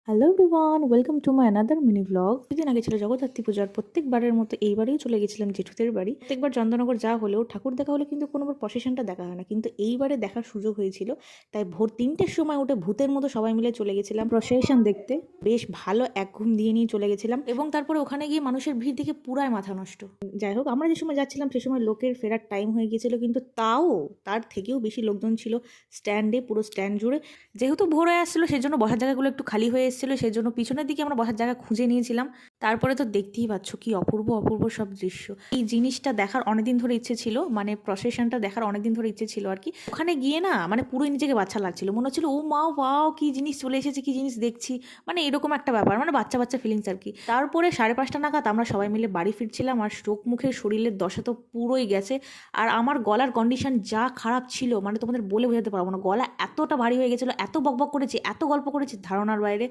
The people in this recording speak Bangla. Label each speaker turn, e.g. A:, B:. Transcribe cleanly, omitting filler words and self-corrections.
A: Hello everyone, welcome to my another mini blog. কিছুদিন আগে ছিল জগদ্ধাত্রী পূজার। প্রত্যেকবারের মতো এইবারেও চলে গেছিলাম জেঠুদের বাড়ি। প্রত্যেকবার চন্দননগর যা হলেও ঠাকুর দেখা হলে কিন্তু কোনোবার প্রসেশনটা দেখা হয় না, কিন্তু এইবারে দেখার সুযোগ হয়েছিল। তাই ভোর 3টের সময় উঠে ভূতের মতো সবাই মিলে চলে গেছিলাম প্রসেশন দেখতে। বেশ ভালো এক ঘুম দিয়ে নিয়ে চলে গেছিলাম, এবং তারপরে ওখানে গিয়ে মানুষের ভিড় দেখে পুরাই মাথা নষ্ট। যাই হোক, আমরা যে সময় যাচ্ছিলাম সে সময় লোকের ফেরার টাইম হয়ে গিয়েছিল, কিন্তু তার থেকেও বেশি লোকজন ছিল স্ট্যান্ডে, পুরো স্ট্যান্ড জুড়ে। যেহেতু ভোর হয়ে আসছিলো সেজন্য বসার জায়গাগুলো একটু খালি হয়ে এসেছিলো, সেজন্য পিছনের দিকে আমরা বসার জায়গা খুঁজে নিয়েছিলাম। তারপরে তো দেখতেই পাচ্ছ কি অপূর্ব অপূর্ব সব দৃশ্য। এই জিনিসটা দেখার অনেকদিন ধরে ইচ্ছে ছিল, মানে প্রসেশনটা দেখার অনেকদিন ধরে ইচ্ছে ছিল আর কি। ওখানে গিয়ে না মানে পুরোই নিজেকে বাচ্চা লাগছিল, মনে হচ্ছিল ও মা ওয়াও কি জিনিস চলে এসেছে, কি জিনিস দেখছি, মানে এরকম একটা ব্যাপার, মানে বাচ্চা বাচ্চা ফিলিংস আর কি। তারপরে 5:30 নাগাদ আমরা সবাই মিলে বাড়ি ফিরছিলাম, আর চোখ মুখের শরীরের দশা তো পুরোই গেছে। আর আমার গলার কন্ডিশন যা খারাপ ছিল, মানে তোমাদের বলে বোঝাতে পারবো না। গলা এতটা ভারী হয়ে গেছিলো, এত বকবক করেছি, এত গল্প করেছি ধারণার বাইরে।